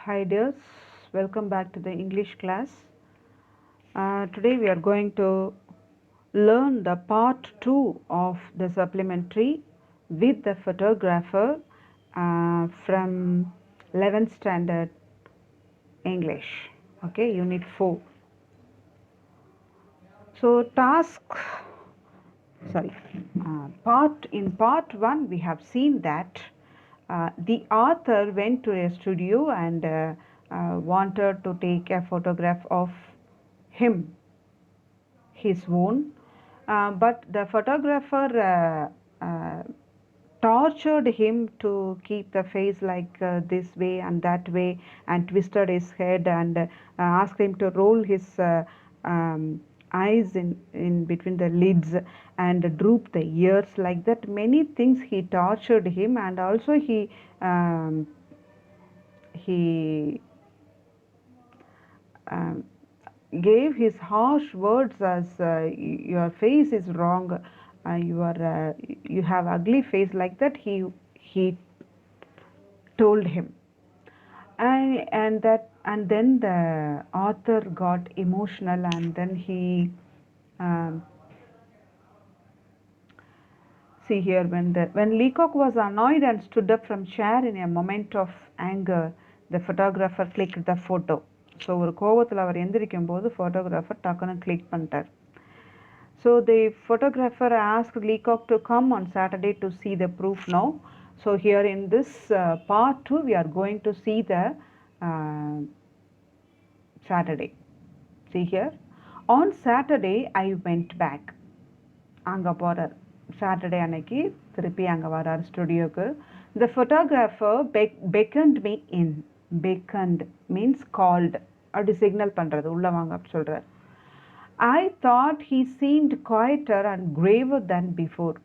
Hi dears, welcome back to the English class. Today we are going to learn the part 2 of the supplementary with the photographer from 11th standard English. Okay, unit 4. So in part 1 we have seen that the author went to a studio and wanted to take a photograph of him, his own, but the photographer tortured him to keep the face like this way and that way, and twisted his head and asked him to roll his eyes in between the lids and droop the ears like that. Many things he tortured him, and also he um, gave his harsh words as your face is wrong, you have ugly face like that. He told him, and then the author got emotional, and then he um, see here, when Leacock was annoyed and stood up from chair in a moment of anger, the photographer clicked the photo. So ஒரு கோவத்தில் அவர் எந்திரிக்கும் போது photographer டக்குன்னு click பண்ணிட்டார். So the photographer asked Leacock to come on Saturday to see the proof now. So here in this part 2 we are going to see the Saturday. See here, on Saturday I went back. அங்கே போகிறார். Saturday அன்னைக்கு திருப்பி அங்கே வரார் ஸ்டுடியோக்கு. The photographer beckoned me in. Beckoned means called, அப்படி signal பண்ணுறது, உள்ளே வாங்க அப்படி சொல்கிறார். I thought he seemed quieter and graver than before.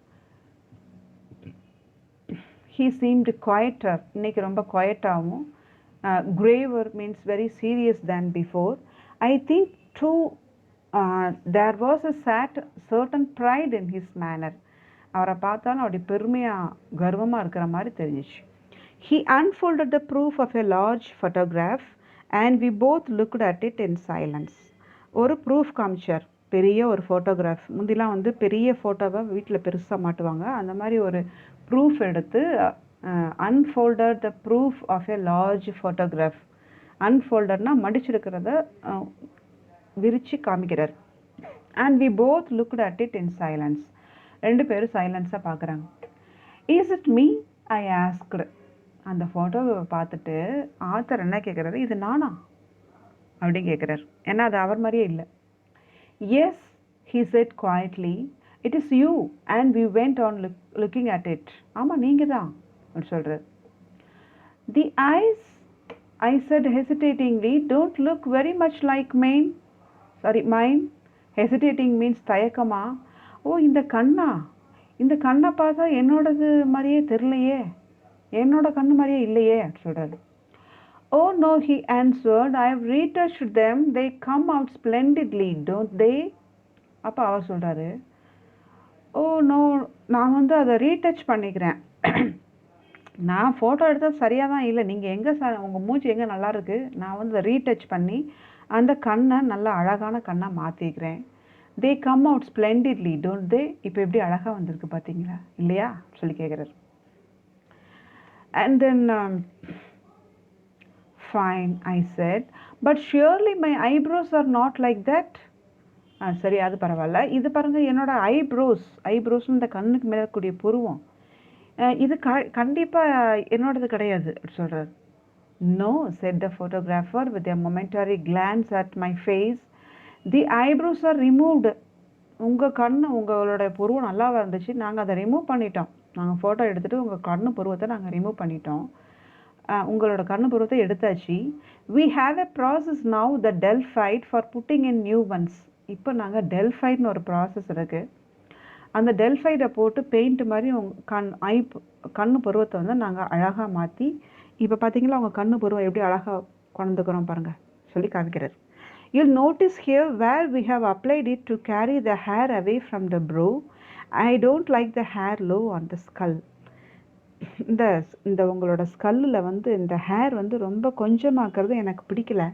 He seemed quieter, இன்னைக்கு ரொம்ப குவைட்டாகவும், graver means very serious than before. I think too there was a certain pride in his manner. அவரை பார்த்தாலும் அப்படி பெருமையாக கர்வமாக இருக்கிற மாதிரி தெரிஞ்சிச்சு. He unfolded the proof of a large photograph and we both looked at it in silence. ஒரு proof காமிச்சார், பெரிய ஒரு ஃபோட்டோகிராஃப். முந்திலாம் வந்து பெரிய ஃபோட்டோவை வீட்டில் பெருசாக மாட்டுவாங்க. அந்த மாதிரி ஒரு ப்ரூஃப் எடுத்து unfolded the proof of a large photograph. unfoldedனா மடிச்சிருக்கிறத விரிச்சு காமிக்கிறார். and we both looked at it in silence. ரெண்டு பேரும் சைலன்ஸாக பார்க்குறாங்க. Is it me, I asked. அந்த ஃபோட்டோவை பார்த்துட்டு ஆத்தர் என்ன கேட்குறாரு, இது நானா அப்படின்னு கேட்குறாரு. ஏன்னா அது அவர் மாதிரியே இல்லை. Yes, he said quietly, it is you and we went on looking at it. ஆமாம், நீங்கள் தான் அப்படின்னு சொல்கிறார். The eyes, I said hesitatingly, don't look very much like mine. Hesitating means தயக்கமா. ஓ, இந்த கண்ணை பார்த்தா என்னோடது மாதிரியே தெரியலையே, என்னோட கண்ணு மாதிரியே இல்லையே அப்படி சொல்கிறாரு. Oh no, he answered, I have retouched them, they come out splendidly, don't they. அப்போ அவர் சொல்கிறாரு, ஓ நோ, நான் வந்து அதை ரீடச் பண்ணிக்கிறேன். நான் ஃபோட்டோ எடுத்தால் சரியாக தான் இல்லை, நீங்கள் எங்கே உங்கள் மூச்சு எங்கே நல்லா இருக்குது, நான் வந்து அதை ரீடச் பண்ணி அந்த கண்ணை நல்லா அழகான கண்ணாக மாற்றிக்கிறேன். They come out splendidly, don't they. இப்போ எப்படி அழகாக வந்திருக்கு பார்த்தீங்களா, இல்லையா சொல்லி கேட்குறாரு. And then fine, I said, but surely my eyebrows are not like that. சரி, அது பரவாயில்ல. இது பாருங்கள், என்னோட ஐப்ரோஸ்னு இந்த கண்ணுக்கு மேலே கூடிய புருவம், இது கண்டிப்பாக என்னோடது கிடையாது அப்படி சொல்கிறார். No, said the photographer with a momentary glance at my face. The eyebrows are removed. உங்களோட புருவம் நல்லாவாக இருந்துச்சு, நாங்கள் அதை ரிமூவ் பண்ணிட்டோம். நாங்கள் ஃபோட்டோ எடுத்துகிட்டு உங்கள் கண்ணு புருவத்தை நாங்கள் ரிமூவ் பண்ணிட்டோம். உங்களோட கண்ணு புருவத்தை எடுத்தாச்சு. We have a process now the delphite for putting in new ones. இப்போ நாங்கள் டெல்ஃபைட்னு ஒரு ப்ராசஸ் இருக்குது. அந்த டெல்ஃபைடை போட்டு பெயிண்ட் மாதிரி கண்ணு பருவத்தை வந்து நாங்கள் அழகாக மாற்றி, இப்போ பார்த்தீங்களா உங்கள் கண்ணு பருவம் எப்படி அழகாக கொண்டுக்கிறோம் பாருங்கள் சொல்லி காமிக்கிறார். You'll notice here where we have applied it to carry the hair away from the brow. I don't like the hair low on the skull. இந்த இந்த உங்களோட ஸ்கல்லில் வந்து இந்த ஹேர் வந்து ரொம்ப கொஞ்சமாக்குறது எனக்கு பிடிக்கல.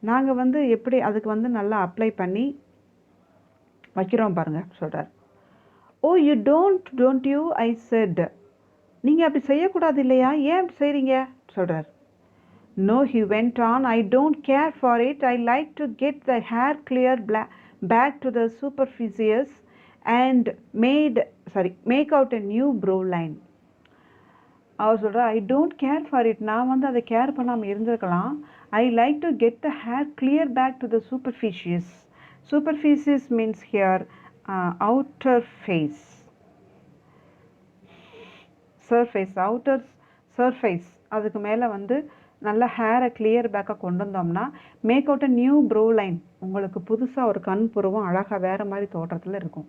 நாங்கள் வந்து எப்படி அதுக்கு வந்து நல்லா அப்ளை பண்ணி வைக்கிறோம் பாருங்க சொல்கிறார். Oh you don't you I said. நீங்கள் அப்படி செய்யக்கூடாது இல்லையா, ஏன் அப்படி செய்கிறீங்க சொல்கிறார். No, he went on, I don't care for it. I like to get the hair clear back to the superficies and make out a new brow line. அவர் சொல்கிற, I don't care for it. நான் வந்து அதை care பண்ணாமல் இருந்திருக்கலாம். I like to get the hair clear back to the superficies. Superficies means here outer face, surface, outer surface. அதுக்கு மேலே வந்து நல்ல ஹேரை கிளியர் பேக்காக கொண்டு வந்தோம்னா make out a new brow line. உங்களுக்கு புதுசாக ஒரு கண் புருவம் அழகாக வேறு மாதிரி தோற்றத்தில் இருக்கும்.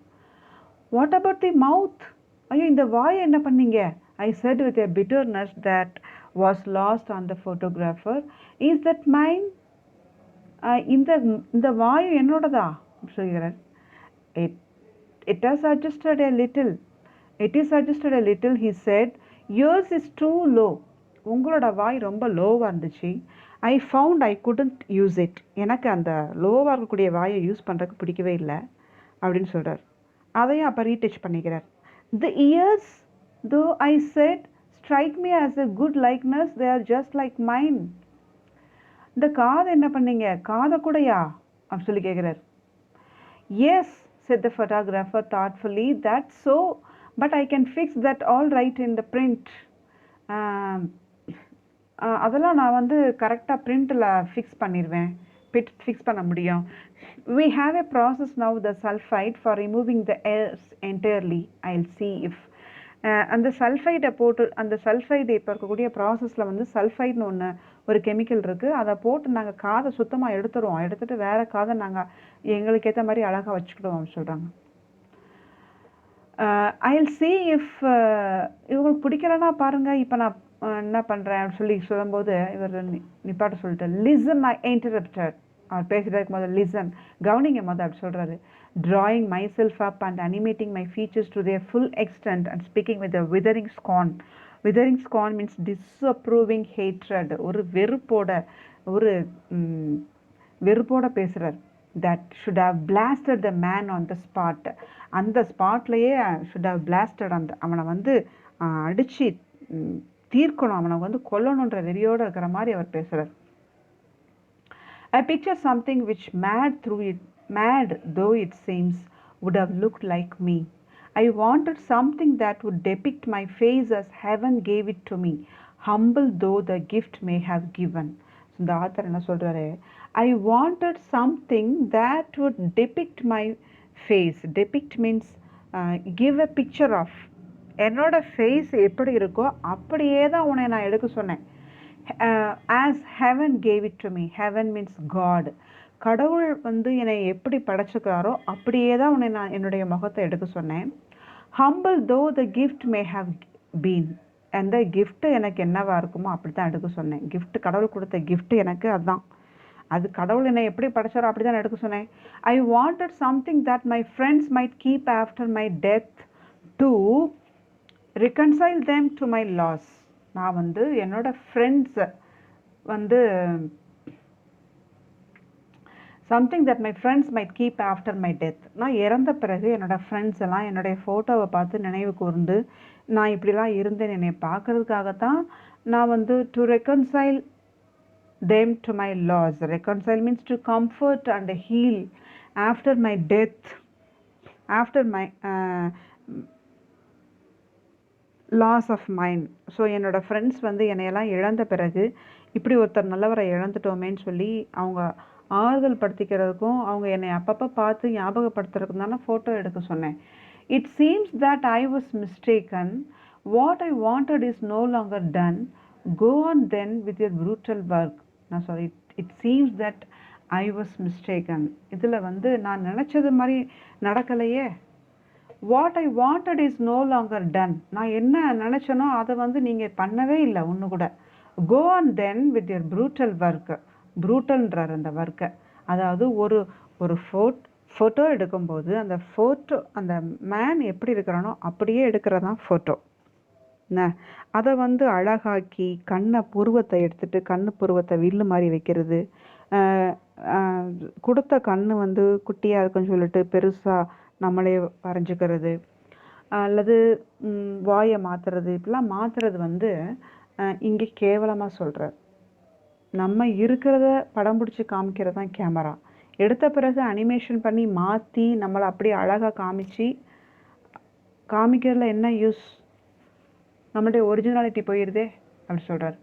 வாட் அபவுட் தி மவுத்? ஐயோ இந்த வாயை என்ன பண்ணீங்க? I said with a bitterness that was lost on the photographer. Is that mine? இந்த வாயு என்னோடதா சொல்கிறார். It has adjusted a little. It is adjusted a little, he said. Yours is too low. உங்களோட வாய் ரொம்ப லோவாக இருந்துச்சு. I found I couldn't use it. எனக்கு அந்த லோவாக இருக்கக்கூடிய வாயை யூஸ் பண்ணுறதுக்கு பிடிக்கவே இல்லை அப்படின்னு சொல்கிறார். அதையும் அப்போ ரீடச் பண்ணிக்கிறார். The ears, though I said, strike me as a good likeness, they are just like mine. இந்த காதை என்ன பண்ணீங்க? காதை கூடயா அப்படி சொல்லி கேட்குறார். Yes, said the photographer thoughtfully, that's so, but I can fix that all right in the print. அதெல்லாம் நான் வந்து கரெக்டாக பிரிண்டில் ஃபிக்ஸ் பண்ணிடுவேன், ஃபிக்ஸ் பண்ண முடியும். We have a process now, the sulfide, for removing the airs entirely. I'll see if அந்த சல்ஃபைடை போட்டு, அந்த சல்ஃபைடு இப்போ இருக்கக்கூடிய ப்ராசஸில் வந்து சல்ஃபைட்னு ஒரு கெமிக்கல் இருக்குது. அதை போட்டு நாங்கள் காதை சுத்தமாக எடுத்துகிட்டு வேறு காதை நாங்கள் எங்களுக்கு ஏற்ற மாதிரி அழகாக வச்சுக்கிடுவோம் சொல்கிறாங்க. ஐல் சி இஃப் இவங்களுக்கு பிடிக்கலன்னா பாருங்கள் இப்போ நான் என்ன பண்ணுறேன் அப்படின்னு சொல்லும்போது இவர் நிப்பாட்ட சொல்லிட்டு, லிசன், ஐ இன்டரப்டட். அவர் பேசிட்டு இருக்கும் போது லிசன், கவனிங்க மொதல் அப்படி சொல்கிறாரு. Drawing myself up and animating my features to their full extent and speaking with a withering scorn. Withering scorn means disapproving hatred. ஒரு வெறுப்போட பேசுகிறார். That should have blasted the man on the spot. அந்த ஸ்பாட்லேயே should have blasted, அந்த அவனை வந்து அடித்து தீர்க்கணும், அவனை வந்து கொல்லணுன்ற வெறியோடு இருக்கிற மாதிரி அவர் பேசுகிறார். I picture something which mad though it seems, would have looked like me. I wanted something that would depict my face as heaven gave it to me, humble though the gift may have given. இந்த author என்ன சொல்கிறாரு, I wanted something that would depict my face. Depict means give a picture of. என்னோட face எப்படி இருக்கோ அப்படியே தான் உன்னை நான் எடுக்க சொன்னேன். As heaven gave it to me. Heaven means God. கடவுள் வந்து என்னை எப்படி படைச்சிக்கிறாரோ அப்படியே தான் உன்னை நான் என்னுடைய முகத்தை எடுக்க சொன்னேன். Humble though the gift may have been. அந்த கிஃப்ட் எனக்கு என்னவா இருக்குமோ அப்படி தான் எடுக்க சொன்னேன். கிஃப்ட், கடவுள் கொடுத்த கிஃப்ட் எனக்கு அதுதான். அது கடவுள் என்னை எப்படி படைச்சாரோ அப்படி தான் எடுக்க சொன்னேன். I wanted something that my friends might keep after my death to reconcile them to my loss. நான் வந்து என்னோட ஃப்ரெண்ட்ஸை வந்து something that my friends might keep after my death. நான் இறந்த பிறகு என்னோடய ஃப்ரெண்ட்ஸ் எல்லாம் என்னுடைய ஃபோட்டோவை பார்த்து நினைவு கூர்ந்து நான் இப்படிலாம் இருந்தேன் என்னை பார்க்குறதுக்காகத்தான் நான் வந்து to reconcile them to my loss. Reconcile means to comfort and heal after my death, after my loss of mind. So என்னோடய ஃப்ரெண்ட்ஸ் வந்து என்னையெல்லாம் இழந்த பிறகு இப்படி ஒருத்தர் நல்லவரை இழந்துட்டோமேன்னு சொல்லி அவங்க ஆறுதல் படுத்திக்கிறதுக்கும் அவங்க என்னை அப்பப்போ பார்த்து ஞாபகப்படுத்துறதுக்கும் தானே ஃபோட்டோ எடுக்க சொன்னேன். It seems that I was mistaken. What I wanted is no longer done. Go on then with your brutal work. நான் sorry, it seems that I was mistaken. இதில் வந்து நான் நினச்சது மாதிரி நடக்கலையே. What I wanted is no longer done. நான் என்ன நினச்சனோ அதை வந்து நீங்கள் பண்ணவே இல்லை ஒன்று கூட. Go on then with your brutal work. ப்ரூட்டல்ன்றார் அந்த ஒர்க்கை. அதாவது ஒரு ஃபோட்டோ எடுக்கும்போது அந்த ஃபோட்டோ, அந்த மேன் எப்படி இருக்கிறானோ அப்படியே எடுக்கிறதான் ஃபோட்டோ. அதை வந்து அழகாக்கி கண்ணை புருவத்தை எடுத்துட்டு கண்ணு புருவத்தை வில்லு மாதிரி வைக்கிறது, கொடுத்த கண்ணு வந்து குட்டியாக இருக்குன்னு சொல்லிட்டு பெருசாக நம்மளே வரைஞ்சிக்கிறது, அல்லது வாயை மாற்றுறது, இப்படிலாம் மாற்றுறது வந்து இங்கே கேவலமாக சொல்கிறார். நம்ம இருக்கிறத படம் பிடிச்சி காமிக்கிறது தான் கேமரா. எடுத்த பிறகு அனிமேஷன் பண்ணி மாற்றி நம்மளை அப்படியே அழகாக காமிக்கிறதுல என்ன யூஸ்? நம்மளுடைய ஒரிஜினாலிட்டி போயிடுதே அப்படி சொல்கிறார்.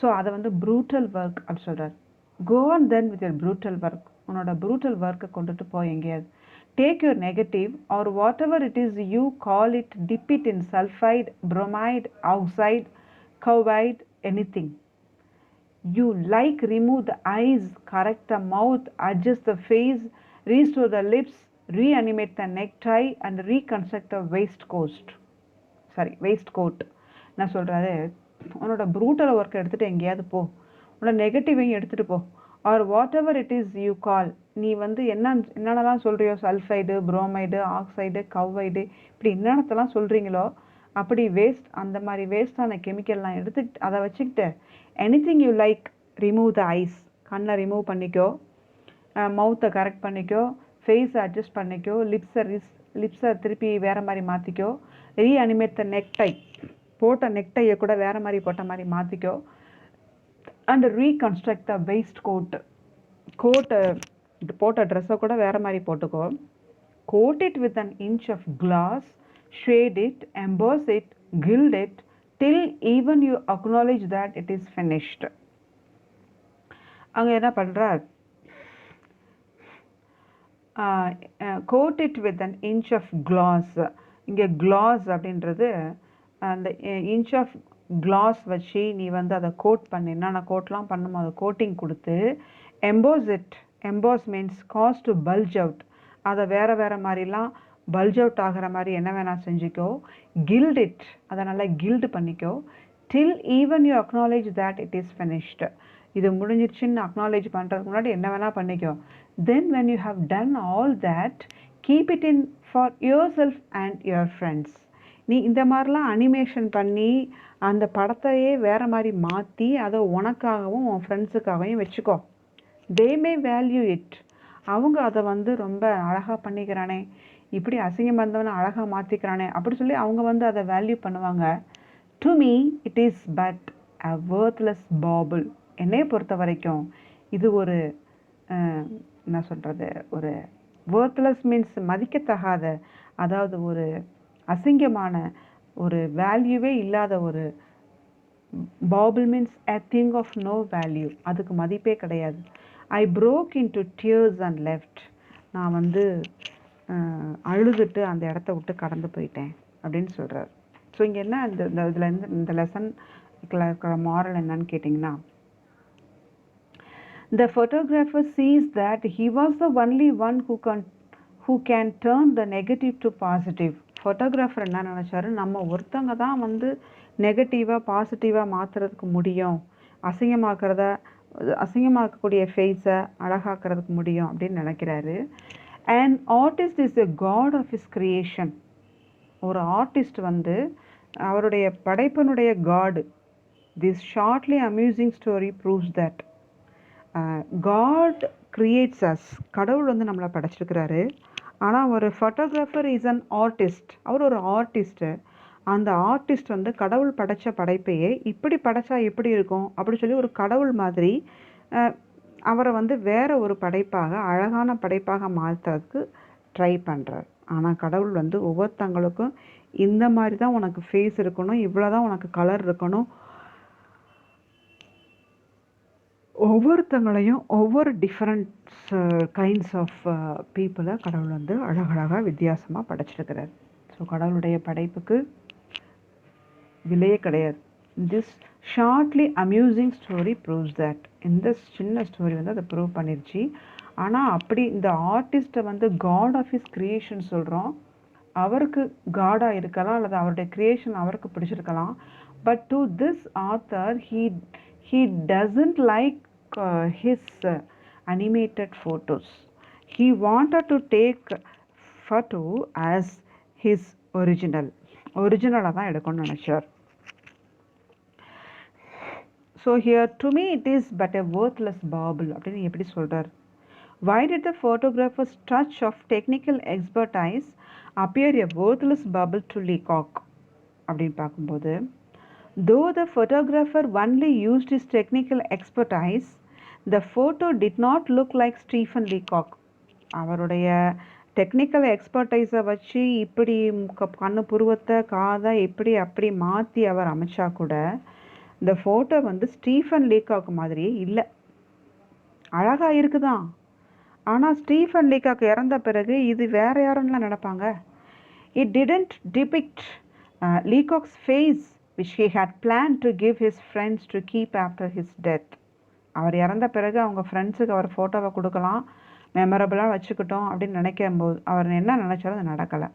ஸோ அதை வந்து ப்ரூட்டல் ஒர்க் அப்படி சொல்கிறார். Go on then with your brutal work. உன்னோட ப்ரூட்டல் ஒர்க்கை கொண்டுட்டு போய் எங்கேயாவது. Take your negative or whatever it is you call it, dip it in sulfide, bromide, oxide, cowhide, anything. You like remove the eyes, correct the mouth, adjust the face, restore the lips, reanimate the necktie and reconstruct the waistcoat. நான் சொல்கிறாரு, உன்னோட brutal ஒர்க்கை எடுத்துகிட்டு எங்கேயாவது போ, உன்னோட நெகட்டிவையும் எடுத்துகிட்டு போ. Or whatever it is you call, நீ வந்து என்னென்னலாம் சொல்கிறியோ, சல்ஃபைடு, புரோமைடு, ஆக்சைடு, கவ்வைடு, இப்படி என்னென்னத்தெல்லாம் சொல்கிறீங்களோ அப்படி வேஸ்ட், அந்த மாதிரி வேஸ்ட்டான கெமிக்கல்லாம் எடுத்துக்கிட்டு அதை வச்சுக்கிட்டு anything you like, remove the eyes, கண்ணை ரிமூவ் பண்ணிக்கோ, மவுத்தை கரெக்ட் பண்ணிக்கோ, ஃபேஸை அட்ஜஸ்ட் பண்ணிக்கோ, லிப்ஸை திருப்பி வேறு மாதிரி மாற்றிக்கோ, ரீஅனிமேட் த நெக்டை, போட்ட நெக்டையை கூட வேறு மாதிரி போட்ட மாதிரி மாற்றிக்கோ, அண்ட் ரீகன்ஸ்ட்ரக்ட் த வெயிஸ்ட் கோட்டை போட்ட ட்ரெஸ்ஸை கூட வேறு மாதிரி போட்டுக்கோ. Coat it with an inch of glass, shade it, emboss it, gild it, till even you acknowledge that it is finished. அங்கே என்ன பண்ணுறார்? Coat it with an inch of glass. இங்கே கிளாஸ் அப்படின்றது அந்த இன்ச் ஆஃப் கிளாஸ் வச்சு நீ வந்து அதை கோட் பண்ணினா, நான் கோட்லாம் பண்ணுமோ அதை கோட்டிங் கொடுத்து, emboss it, emboss means cause to bulge out, அதை வேறு மாதிரிலாம் பல்ஜ் அவுட் ஆகிற மாதிரி என்ன வேணால் செஞ்சுக்கோ. கில்ட் இட், அதை நல்லா கில்டு பண்ணிக்கோ. Till even you acknowledge that it is finished, இது முடிஞ்சிருச்சுன்னு அக்னாலேஜ் பண்ணுறதுக்கு முன்னாடி என்ன வேணால் பண்ணிக்கோ. Then when you have done all that, keep it in for your self and your friends. நீ இந்த மாதிரிலாம் அனிமேஷன் பண்ணி அந்த படத்தையே வேறு மாதிரி மாற்றி அதை உனக்காகவும் உன் ஃப்ரெண்ட்ஸுக்காகவும் வச்சுக்கோ. தே மே வேல்யூ இட். அவங்க அதை வந்து ரொம்ப அழகாக பண்ணிக்கிறானே, இப்படி அசிங்கம் வந்தவனை அழகாக மாற்றிக்கிறானே அப்படி சொல்லி அவங்க வந்து அதை வேல்யூ பண்ணுவாங்க. To me it is but a worthless bauble. என்னையை பொறுத்த வரைக்கும் இது ஒரு என்ன சொல்கிறது, ஒரு வர்த்லெஸ் மீன்ஸ் மதிக்கத்தகாத, அதாவது ஒரு அசிங்கமான, ஒரு வேல்யூவே இல்லாத ஒரு பாபிள் means a thing of no value, அதுக்கு மதிப்பே கிடையாது. I broke into tears and left. நான் வந்து அழுதுட்டு அந்த இடத்த விட்டு கடந்து போயிட்டேன் அப்படின்னு சொல்கிறார். ஸோ இங்கே என்ன இதுலேருந்து இந்த லெசன் மாரல் என்னன்னு கேட்டிங்கன்னா, the photographer sees that he was the only one who can turn the negative to positive. Photographer என்ன நினச்சாரு, நம்ம ஒருத்தவங்க தான் வந்து நெகட்டிவாக பாசிட்டிவாக மாற்றுறதுக்கு முடியும், அசிங்கமாக்கக்கூடிய ஃபேஸை அழகாக்கிறதுக்கு முடியும் அப்படின்னு நினைக்கிறாரு. And artist is a god of his creation. ஒரு ஆர்டிஸ்ட் வந்து அவருடைய படைப்பினுடைய காடு. This shortly amusing story proves that god creates us. கடவுள் வந்து நம்மளை படைச்சிருக்கிறாரு. ஆனால் ஒரு ஃபோட்டோகிராஃபர் இஸ் அன் ஆர்டிஸ்ட். அவர் ஒரு ஆர்டிஸ்ட்டு. அந்த ஆர்டிஸ்ட் வந்து கடவுள் படைத்த படைப்பையே இப்படி படைச்சா எப்படி இருக்கும் அப்படி சொல்லி ஒரு கடவுள் மாதிரி அவரை வந்து வேற ஒரு படைப்பாக, அழகான படைப்பாக மாற்றுறதுக்கு ட்ரை பண்ணுறார். ஆனால் கடவுள் வந்து ஒவ்வொருத்தங்களுக்கும் இந்த மாதிரி தான் உனக்கு ஃபேஸ் இருக்கணும், இவ்வளோ தான் உனக்கு கலர் இருக்கணும், ஒவ்வொருத்தங்களையும் ஒவ்வொரு டிஃப்ரெண்ட் கைண்ட்ஸ் ஆஃப் பீப்புளை கடவுள் வந்து அழகழகாக வித்தியாசமாக படைச்சிருக்கிறார். ஸோ கடவுளுடைய படைப்புக்கு விலையே கிடையாது. This shortly amusing story proves that. இந்த சின்ன ஸ்டோரி வந்து அதை ப்ரூவ் பண்ணிருச்சு. ஆனால் அப்படி இந்த ஆர்டிஸ்ட்டை வந்து காட் ஆஃப் ஹிஸ் கிரியேஷன் சொல்கிறோம். அவருக்கு காடாக இருக்கலாம் அல்லது அவருடைய கிரியேஷன் அவருக்கு பிடிச்சிருக்கலாம். But to this author he doesn't like his animated photos. He wanted to take photo as his original. ஒரிஜினலாக தான் எடுக்கணும்னு நினச்சார். So here to me it is but a worthless bauble அப்படின்னு எப்படி சொல்றார். Why did the photographer's touch of technical expertise appear a worthless bubble to Leacock அப்படின்னு பார்க்கும்போது, though the photographer only used his technical expertise, the photo did not look like Stephen Leacock. அவருடைய technical எக்ஸ்பர்டைஸை வச்சு இப்படி கண்ணு புருவத்தை காதை இப்படி அப்படி மாற்றி அவர் அமைச்சா கூட இந்த ஃபோட்டோ வந்து ஸ்டீஃபன் லீகாக் மாதிரியே இல்லை. அழகாக இருக்குதான், ஆனால் ஸ்டீஃபன் லீகாக் இறந்த பிறகு இது வேற யாருன்னெலாம் நினைப்பாங்க. It didn't depict Leacock's face which he had planned to give his friends to keep after his death. அவர் இறந்த பிறகு அவங்க ஃப்ரெண்ட்ஸுக்கு அவர் ஃபோட்டோவை கொடுக்கலாம், மெமரபிளாக வச்சுக்கிட்டோம் அப்படின்னு நினைக்கும் போது அவர் என்ன நினச்சாலும் அது நடக்கலை.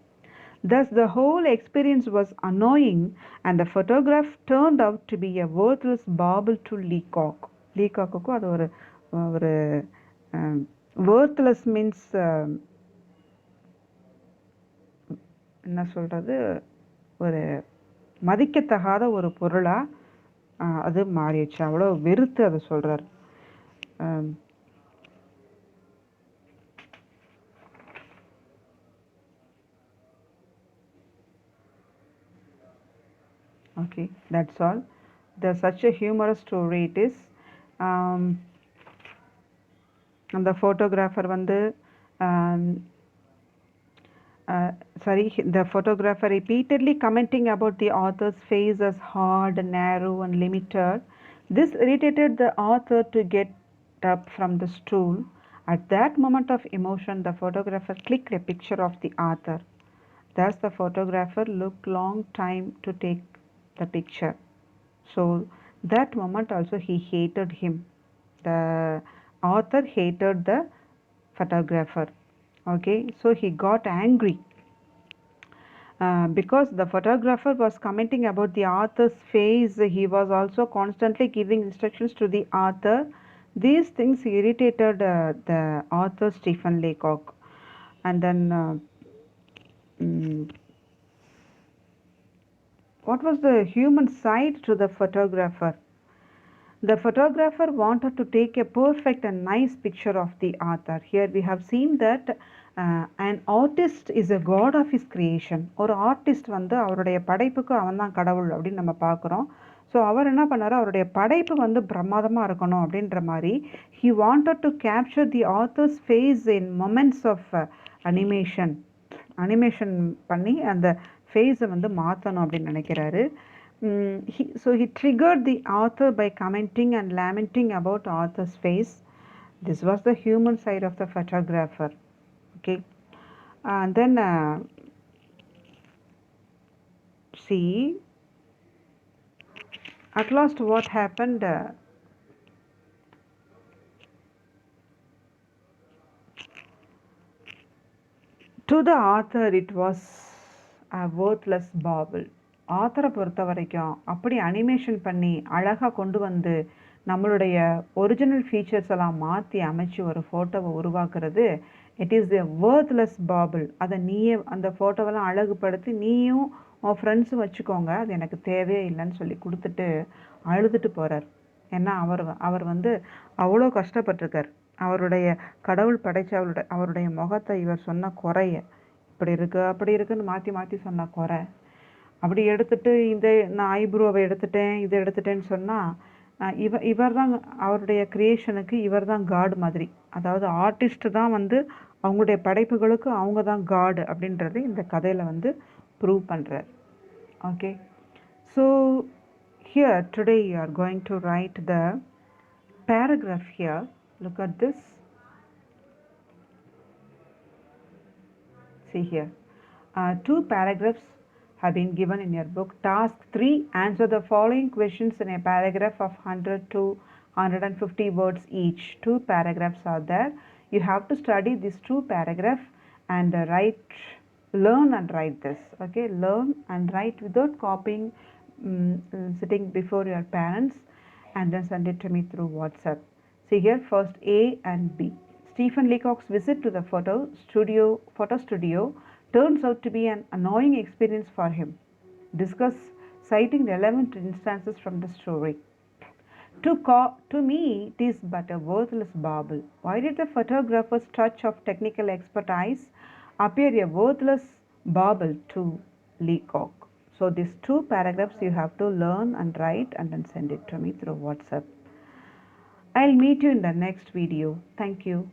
Thus the whole experience was annoying and the photograph turned out to be a worthless bauble to Leacock. லீகாக்குக்கும் அது ஒரு ஒரு worthless means என்ன சொல்கிறது, ஒரு மதிக்கத்தகாத ஒரு பொருளாக அது மாறிடுச்சு. அவ்வளோ வெறுத்து அதை சொல்கிறார். Okay, that's all. There's such a humorous story it is. அந்த photographer வந்து the photographer repeatedly commenting about the author's face as hard, narrow and limited. This irritated the author to get up from the stool. At that moment of emotion, the photographer clicked a picture of the author. Thus the photographer looked long time to take the picture. So that moment also he hated him. The author hated the photographer. Okay, so he got angry because the photographer was commenting about the author's face. He was also constantly giving instructions to the author. These things irritated the author Stephen Leacock. And then what was the human side to the photographer? The photographer wanted to take a perfect and nice picture of the author. Here we have seen that an artist is a god of his creation. ஒரு artist வந்து அவருடைய படைப்புக்கு அவன் தான் கடவுள் அப்படின்னு நம்ம பார்க்குறோம். ஸோ அவர் என்ன பண்ணார், அவருடைய படைப்பு வந்து பிரமாதமாக இருக்கணும் அப்படின்ற மாதிரி he wanted to capture the author's face in moments of animation பண்ணி அந்த ஃபேஸை வந்து மாற்றணும் அப்படின்னு நினைக்கிறாரு. So he triggered the author by commenting and lamenting about author's face. This was the human side of the photographer. Okay, and then see, at last what happened, to the author it was a worthless bauble. ஆத்தரை பொறுத்த வரைக்கும் அப்படி animation பண்ணி அழகாக கொண்டு வந்து நம்மளுடைய original features எல்லாம் மாற்றி அமைச்சு ஒரு ஃபோட்டோவை உருவாக்குறது, இட் இஸ் எ வேர்த்லெஸ் பாபிள். அதை நீயே அந்த ஃபோட்டோவெல்லாம் அழகுபடுத்தி நீயும் உன் ஃப்ரெண்ட்ஸும் வச்சுக்கோங்க, அது எனக்கு தேவையே இல்லைன்னு சொல்லி கொடுத்துட்டு அழுதுட்டு போகிறார். ஏன்னா அவர் வந்து அவ்வளோ கஷ்டப்பட்டிருக்கார். அவருடைய கடவுள் படைச்ச அவருடைய முகத்தை இவர் சொன்ன குறைய இப்படி இருக்கு அப்படி இருக்குன்னு மாற்றி மாற்றி சொன்ன குறை அப்படி எடுத்துட்டு நான் ஐப்ரோவை எடுத்துட்டேன் இதை எடுத்துட்டேன்னு சொன்னால் இவர் தான் அவருடைய க்ரியேஷனுக்கு இவர் தான் காட் மாதிரி. அதாவது ஆர்டிஸ்ட் தான் வந்து அவங்களுடைய படைப்புகளுக்கு அவங்க தான் காட் அப்படின்றது இந்த கதையில் வந்து ப்ரூவ் பண்ணுறார். Okay, so here today you are going to right the paragraph here. Look at this. See here, 2 paragraphs have been given in your book. Task 3, answer the following questions in a paragraph of 100 to 150 words each. 2 paragraphs are there. You have to study these 2 paragraphs and learn and write this. Okay, learn and write without copying, sitting before your parents, and then send it to me through WhatsApp. See here, first A and B. Stephen Leacock's visit to the photo studio turns out to be an annoying experience for him. Discuss citing relevant instances from the story. To me, it is but a worthless bauble. Why did the photographer's touch of technical expertise appear a worthless bauble to Leacock? So these two paragraphs you have to learn and write and then send it to me through WhatsApp. I'll meet you in the next video. Thank you.